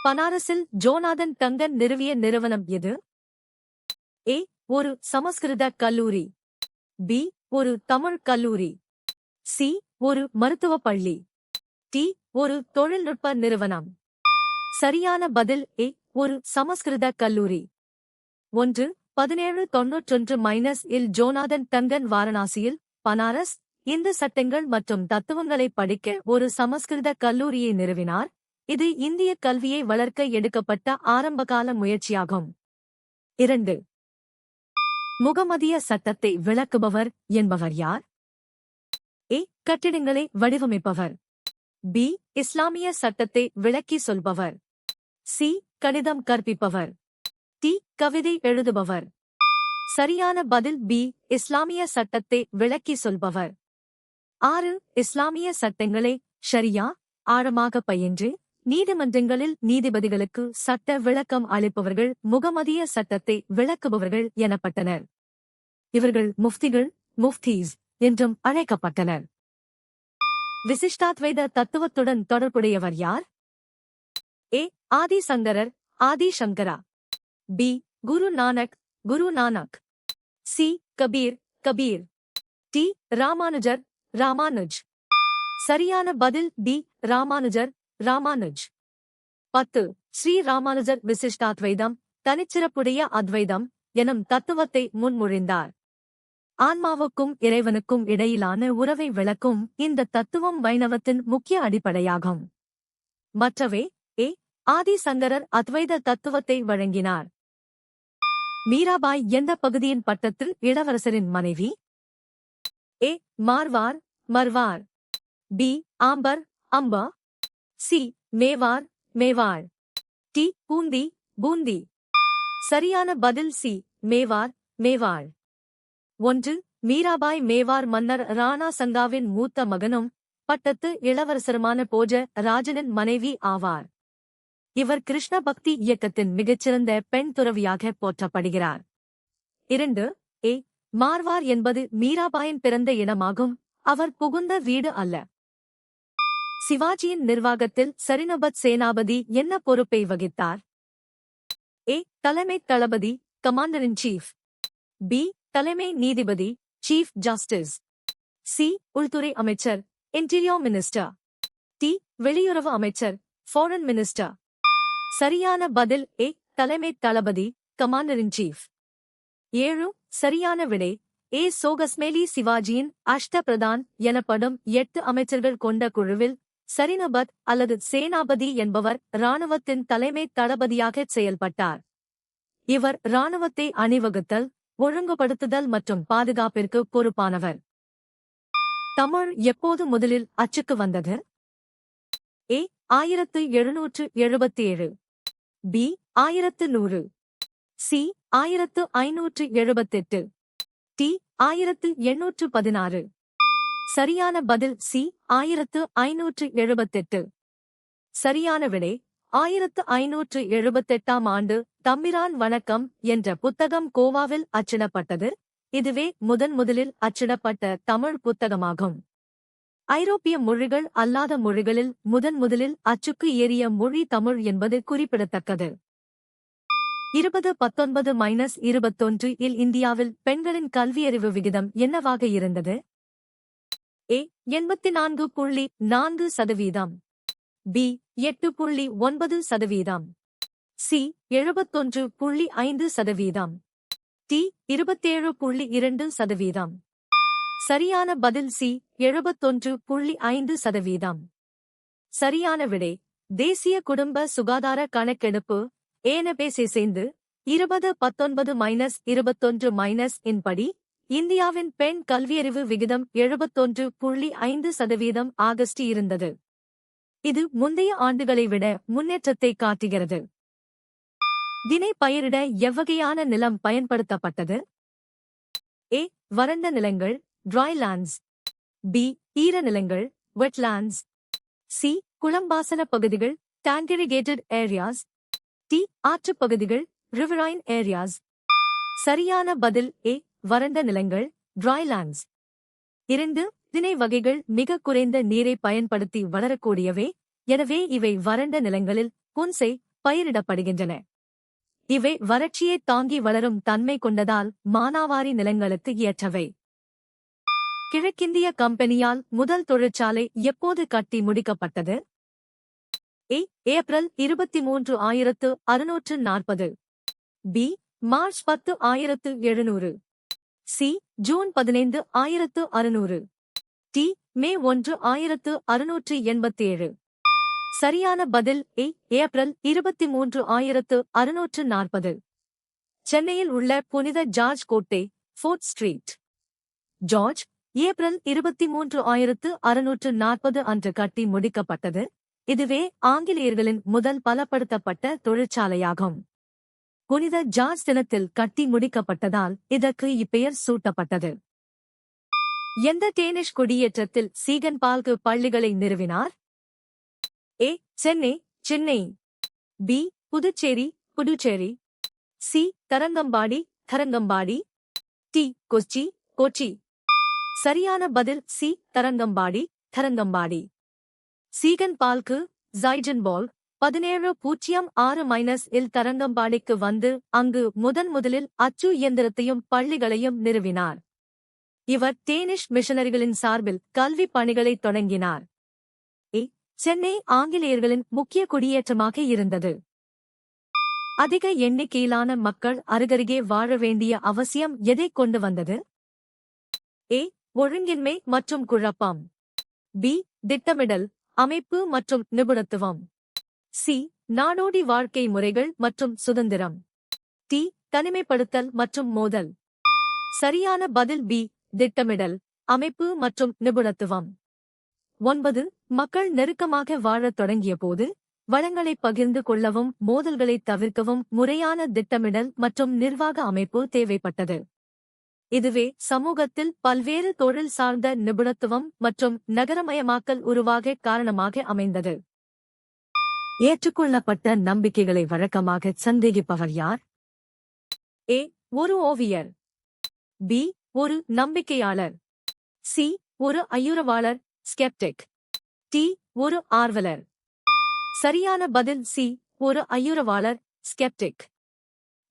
பனாரஸில் Jonathan Dungan நிறுவிய நிறுவனம் எது? ஏ. ஒரு சமஸ்கிருத கல்லூரி. பி. ஒரு தமிழ் கல்லூரி. சி. ஒரு மருத்துவப் பள்ளி. டி. ஒரு தொழில்நுட்ப நிறுவனம். சரியான பதில் ஏ. ஒரு சமஸ்கிருத கல்லூரி. 1. 1791 இல் ஜோனாதன் டங்கன் வாரணாசியில், பனாரஸ், இந்து சட்டங்கள் மற்றும் தத்துவங்களை படிக்க ஒரு சமஸ்கிருத கல்லூரியை நிறுவினார். இது இந்திய கல்வியை வளர்க்க எடுக்கப்பட்ட ஆரம்பகால முயற்சியாகும். 2. முகமதிய சட்டத்தை விளக்குபவர் என்பவர் யார்? ஏ. கட்டிடங்களை வடிவமைப்பவர். பி. இஸ்லாமிய சட்டத்தை விளக்கி சொல்பவர். சி. கணிதம் கற்பிப்பவர். டி. கவிதை எழுதுபவர். சரியான பதில் பி. இஸ்லாமிய சட்டத்தை விளக்கி சொல்பவர். 6. இஸ்லாமிய சட்டங்களை ஷரியா ஆழமாக பயின்று நீதிமன்றங்களில் நீதிபதிகளுக்கு சட்ட விளக்கம் அளிப்பவர்கள் முகமதிய சட்டத்தை விளக்குபவர்கள் எனப்பட்டனர். இவர்கள் முஃப்திகள், முஃப்தீஸ் என்றும் அழைக்கப்பட்டனர். விசிஷ்டாத்வைத தத்துவத்துடன் தொடர்புடையவர் யார்? ஏ. ஆதி சங்கரர், ஆதி சங்கரா. B. Guru Nanak, Guru Nanak. C. Kabir, Kabir. D. Ramanujar, Ramanuj. சரியான பதில் பி. ராமானுஜர், ராமானுஜ். 10. ஸ்ரீ ராமானுஜர் விசிஷ்டாத்வைதம், தனிச்சிறப்புடைய அத்வைதம் எனும் தத்துவத்தை முன்மொழிந்தார். ஆன்மாவுக்கும் இறைவனுக்கும் இடையிலான உறவை விளக்கும் இந்த தத்துவம் வைணவத்தின் முக்கிய அடிப்படையாகும். மற்றவை ஏ. ஆதி சங்கரர் அத்வைத தத்துவத்தை வழங்கினார். மீராபாய் எந்த பகுதியின் பட்டத்தில் இளவரசரின் மனைவி? A. Marwar, Marwar. B. Amber, Amber. C. Mewar, Mewar. D. Bundi, Bundi. சரியான பதில் சி. மேவார், மேவாள். 1. மீராபாய் மேவார் மன்னர் ராணா சங்காவின் மூத்த மகனும் பட்டத்து இளவரசருமான போஜ ராஜனின் மனைவி ஆவார். இவர் கிருஷ்ண பக்தி இயக்கத்தின் மிகச்சிறந்த பெண் துறவியாக போற்றப்படுகிறார். 2. ஏ. மார்வார் என்பது மீராபாயின் பிறந்த இடமாகும், அவர் புகுந்த வீடு அல்ல. சிவாஜியின் நிர்வாகத்தில் சரினபத் சேனாபதி என்ன பொறுப்பை வகித்தார்? ஏ. தலைமை தளபதி, கமாண்டர் இன் சீஃப். பி. தலைமை நீதிபதி, சீஃப் ஜஸ்டிஸ். சி. உள்துறை அமைச்சர், இன்டீரியர் மினிஸ்டர். டி. வெளியுறவு அமைச்சர், ஃபாரின் மினிஸ்டர். சரியான பதில் ஏ. தலைமை தளபதி, கமாண்டர் இன் சீஃப். 7. சரியான விடை ஏ. சோகஸ்மேலி சிவாஜியின் அஷ்ட பிரதான் எனப்படும் 8 அமைச்சர்கள் கொண்ட குழுவில் சரினபத் அல்லது சேனாபதி என்பவர் இராணுவத்தின் தலைமை தளபதியாகச் செயல்பட்டார். இவர் இராணுவத்தை அணிவகுத்தல், ஒழுங்குபடுத்துதல் மற்றும் பாதுகாப்பிற்கு பொறுப்பானவர். தமிழ் எப்போது முதலில் அச்சுக்கு வந்தது? ஏ. 1777. பி. 1100. சி. 1578. டி. 1816. சரியான பதில் சி. 1578. சரியான விடை 1578 ஆண்டு தம்பிரான் வணக்கம் என்ற புத்தகம் கோவாவில் அச்சிடப்பட்டது. இதுவே முதலில் அச்சிடப்பட்ட தமிழ் புத்தகமாகும். ஐரோப்பிய மொழிகள் அல்லாத மொழிகளில் முதலில் அச்சுக்கு ஏறிய மொழி தமிழ் என்பது குறிப்பிடத்தக்கது. 2019-21 இல் இந்தியாவில் பெண்களின் கல்வியறிவு விகிதம் என்னவாக இருந்தது? ஏ. 84.4%. பி. 8.9%. சி. 71.5%. டி. 27.2%. சரியான பதில் சி. 71.5%. சரியான விடை தேசிய குடும்ப சுகாதார கணக்கெடுப்பு சேர்ந்து 2019-21 இன் படி இந்தியாவின் பெண் கல்வியறிவு விகிதம் 71.5% ஆகஸ்ட் இருந்தது. இது முந்தைய ஆண்டுகளை விட முன்னேற்றத்தை காட்டுகிறது. தினை பயிரிட எவ்வகையான நிலம் பயன்படுத்தப்பட்டது? ஏ. வறண்ட நிலங்கள், ட்ரைலாண்ட்ஸ். பி. ஈர நிலங்கள், வெட்லாண்ட்ஸ். சி. குளம்பாசன பகுதிகள், டான்கிரிகேட்டட் ஏரியாஸ். டி. ஆற்றுப் பகுதிகள், ரிவரைன் ஏரியாஸ். சரியான பதில் ஏ. வறண்ட நிலங்கள், ட்ரைலாண்ட்ஸ். 2. தினை வகைகள் மிக குறைந்த நீரை பயன்படுத்தி வளரக்கூடியவை, எனவே இவை வறண்ட நிலங்களில் புன்செய், பயிரிடப்படுகின்றன. இவை வறட்சியை தாங்கி வளரும் தன்மை கொண்டதால் மானாவாரி நிலங்களுக்கு ஏற்றவை. கிழக்கிந்திய கம்பெனியால் முதல் தொழிற்சாலை எப்போது கட்டி முடிக்கப்பட்டது? A. April 23, 1640. B. March 10, 1700. C. June 15, 1600. D. May 1, 1687. சரியான பதில் ஏ. ஏப்ரல் 23, 1640. சென்னையில் உள்ள புனித ஜார்ஜ் கோட்டை, ஃபோர்ட் ஸ்ட்ரீட். ஜார்ஜ், ஏப்ரல் 23, 1640 அன்று கட்டி முடிக்கப்பட்டது. இதுவே ஆங்கிலேயர்களின் முதல் பலப்படுத்தப்பட்ட தொழிற்சாலையாகும். புனித ஜார்ஜ் தினத்தில் கட்டி முடிக்கப்பட்டதால் இதற்கு இப்பெயர் சூட்டப்பட்டது. எந்த டேனிஷ் குடியேற்றத்தில் சீகன் பால்கு பள்ளிகளை நிறுவினார்? A. Chennai, Chennai. B. Puducherry, Puducherry. C. Tharangambadi, Tharangambadi. D. Kochi, Kochi. சரியான பதில் C. Tharangambadi, Tharangambadi. Ziegenbalg ஜைஜன்போல் 1706 இல் தரங்கம்பாடிக்கு வந்து அங்கு முதலில் அச்சு இயந்திரத்தையும் பள்ளிகளையும் நிறுவினார். இவர் டேனிஷ் மிஷனரிகளின் சார்பில் கல்வி பணிகளை தொடங்கினார். ஏ. சென்னை ஆங்கிலேயர்களின் முக்கிய குடியேற்றமாக இருந்தது. அதிக எண்ணிக்கையிலான மக்கள் அருகருகே வாழ வேண்டிய அவசியம் எதைக் கொண்டு வந்தது? ஏ. ஒழுங்கின்மை மற்றும் குழப்பம். பி. திட்டமிடல், அமைப்பு மற்றும் நிபுணத்துவம். சி. நாடோடி வாழ்க்கை முறைகள் மற்றும் சுதந்திரம். டி. தனிமைப்படுத்தல் மற்றும் மோதல். சரியான பதில் பி. திட்டமிடல், அமைப்பு மற்றும் நிபுணத்துவம். 9. மக்கள் நெருக்கமாக வாழத் தொடங்கியபோது வளங்களை பகிர்ந்து கொள்ளவும் மோதல்களை தவிர்க்கவும் முறையான திட்டமிடல் மற்றும் நிர்வாக அமைப்பு தேவைப்பட்டது. இதுவே சமூகத்தில் பல்வேறு தொழில் சார்ந்த நிபுணத்துவம் மற்றும் நகரமயமாக்கல் உருவாக காரணமாக அமைந்தது. ஏற்றுக்கொள்ளப்பட்ட நம்பிக்கைகளை வழக்கமாக சந்தேகிப்பவர் யார்? ஏ. ஒரு ஓவியர். பி. ஒரு நம்பிக்கையாளர். சி. ஒரு ஐயுறவாளர், ஸ்கெப்டிக். டி. ஒரு ஆர்வலர். சரியான பதில் சி. ஒரு ஐயுறவாளர், ஸ்கெப்டிக்.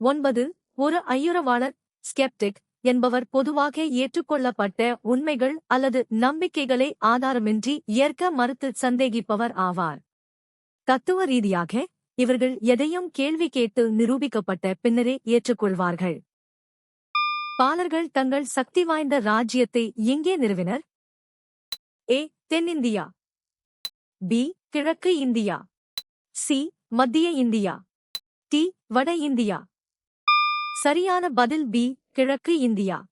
9. ஒரு ஐயுறவாளர், ஸ்கெப்டிக் என்பவர் பொதுவாக ஏற்றுக்கொள்ளப்பட்ட உண்மைகள் அல்லது நம்பிக்கைகளை ஆதாரமின்றி ஏற்க மறுத்து சந்தேகிப்பவர் ஆவார். தத்துவ ரீதியாக இவர்கள் எதையும் கேள்வி கேட்டு நிரூபிக்கப்பட்ட பின்னரே ஏற்றுக்கொள்வார்கள். பாலர்கள் தங்கள் சக்தி வாய்ந்த ராஜ்யத்தை எங்கே நிறுவினர்? ஏ. தென்னிந்தியா. பி. கிழக்கு இந்தியா. சி. மத்திய இந்தியா. டி. வட இந்தியா. சரியான பதில் பி. கிழக்கு இந்தியா.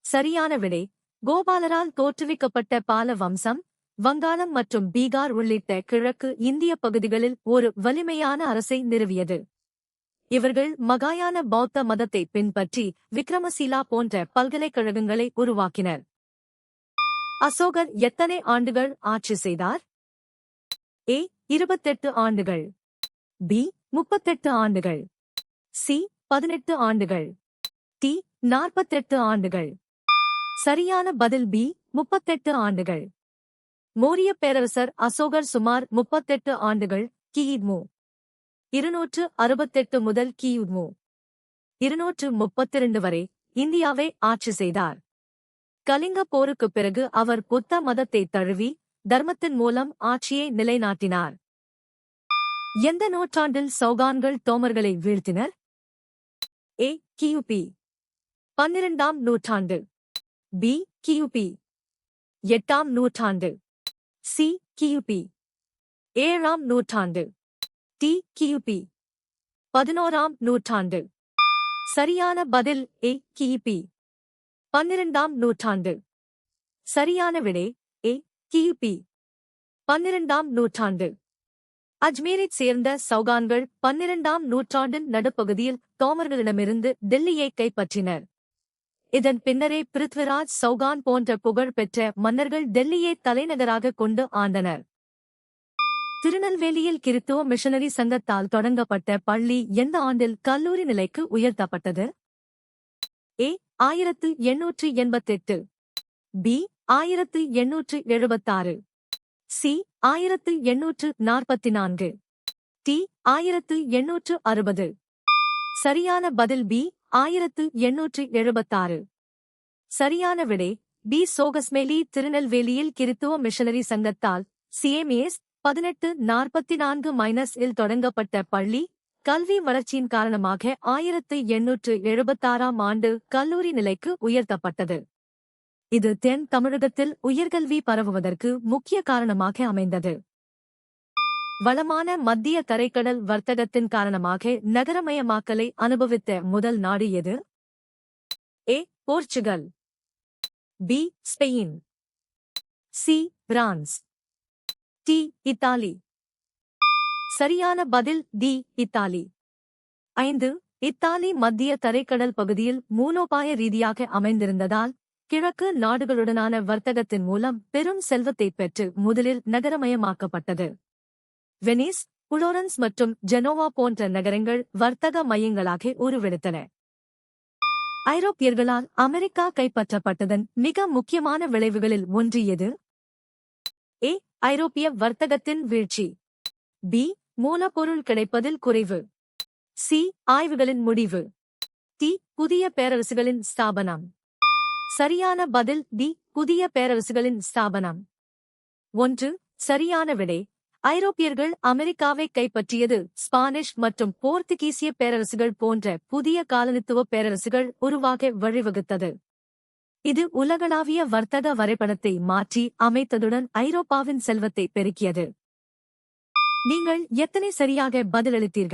சரியான விடை. கோபாலரால் தோற்றுவிக்கப்பட்ட பால வம்சம் வங்காளம் மற்றும் பீகார் உள்ளிட்ட கிழக்கு இந்திய பகுதிகளில் ஒரு வலிமையான அரசை நிறுவியது. இவர்கள் மகாயான பௌத்த மதத்தை பின்பற்றி விக்ரமசீலா போன்ற பல்கலைக்கழகங்களை உருவாக்கினர். அசோகர் எத்தனை ஆண்டுகள் ஆட்சி செய்தார்? ஏ. 28 ஆண்டுகள். பி. 38 ஆண்டுகள். சி. 18 ஆண்டுகள். டி. 48 ஆண்டுகள். சரியான பதில் பி. 38 ஆண்டுகள். மோரிய பேரரசர் அசோகர் சுமார் 38 ஆண்டுகள் கிமு 268 முதல் கிமு 232 வரை இந்தியாவை ஆட்சி செய்தார். கலிங்க போருக்குப் பிறகு அவர் புத்த மதத்தை தழுவி தர்மத்தின் மூலம் ஆட்சியை நிலைநாட்டினார். எந்த நூற்றாண்டில் சௌகான்கள் தோமர்களை வீழ்த்தினர்? ஏ. கிபி 12ஆம் நூற்றாண்டு. பி. கிபி 8ஆம் நூற்றாண்டு. சி. கிபி 7ஆம் நூற்றாண்டு. டி. கிபி 11ஆம் நூற்றாண்டு. சரியான பதில் ஏ. கிபி 12ஆம் நூற்றாண்டு. சரியான விடை ஏ. கிபி 12ஆம் நூற்றாண்டு. அஜ்மீரைச் சேர்ந்த சௌகான்கள் 12ஆம் நூற்றாண்டின் நடுப்பகுதியில் தோமர்களிடமிருந்து தில்லியை கைப்பற்றினர். இதன் பின்னரே பிருத்விராஜ் சௌகான் போன்ற புகழ் பெற்ற மன்னர்கள் டெல்லியை தலைநகராக கொண்டு ஆண்டனர். திருநெல்வேலியில் கிறித்துவ மிஷனரி சங்கத்தால் தொடங்கப்பட்ட பள்ளி எந்த ஆண்டில் கல்லூரி நிலைக்கு உயர்த்தப்பட்டது? ஏ. 1888. பி. 1876. சி. 1844. டி 1860. சரியான பதில் பி 1876. சரியான விடை பி. சோகஸ்மேலி. திருநெல்வேலியில் கிறித்துவ மிஷனரி சங்கத்தால் CMAS 1844-இல் தொடங்கப்பட்ட பள்ளி கல்வி வளர்ச்சியின் காரணமாக 1876ஆம் ஆண்டு கல்லூரி நிலைக்கு உயர்த்தப்பட்டது. இது தென் தமிழகத்தில் உயர்கல்வி பரவுவதற்கு முக்கிய காரணமாக அமைந்தது. வளமான மத்திய தரைக்கடல் வர்த்தகத்தின் காரணமாக நகரமயமாக்கலை அனுபவித்த முதல் நாடு எது? A. Portugal. B. Spain. C. France. D. Italy. சரியான பதில் டி. இத்தாலி. 5. இத்தாலி மத்திய தரைக்கடல் பகுதியில் மூலோபாய ரீதியாக அமைந்திருந்ததால் கிழக்கு நாடுகளுடனான வர்த்தகத்தின் மூலம் பெரும் செல்வத்தைப் பெற்று முதலில் நகரமயமாக்கப்பட்டது. வெனிஸ், புளோரன்ஸ் மற்றும் ஜெனோவா போன்ற நகரங்கள் வர்த்தக மையங்களாக உருவெடுத்தன. ஐரோப்பியர்களால் அமெரிக்கா கைப்பற்றப்பட்டதன் மிக முக்கியமான விளைவுகளில் ஒன்று எது? ஏ. ஐரோப்பிய வர்த்தகத்தின் வீழ்ச்சி. பி. மூலப்பொருள் கிடைப்பதில் குறைவு. சி. ஆய்வுகளின் முடிவு. டி. புதிய பேரரசுகளின் ஸ்தாபனம். சரியான பதில் டி. புதிய பேரரசுகளின் ஸ்தாபனம். 1. சரியான விடை ஐரோப்பியர்கள் அமெரிக்காவை கைப்பற்றியது ஸ்பானிஷ் மற்றும் போர்த்துகீசிய பேரரசுகள் போன்ற புதிய காலனித்துவ பேரரசுகள் உருவாக வழிவகுத்தது. இது உலகளாவிய வர்த்தக வரைபடத்தை மாற்றி அமைத்ததுடன் ஐரோப்பாவின் செல்வத்தை பெருக்கியது. நீங்கள் எத்தனை சரியாக பதிலளித்தீர்கள்?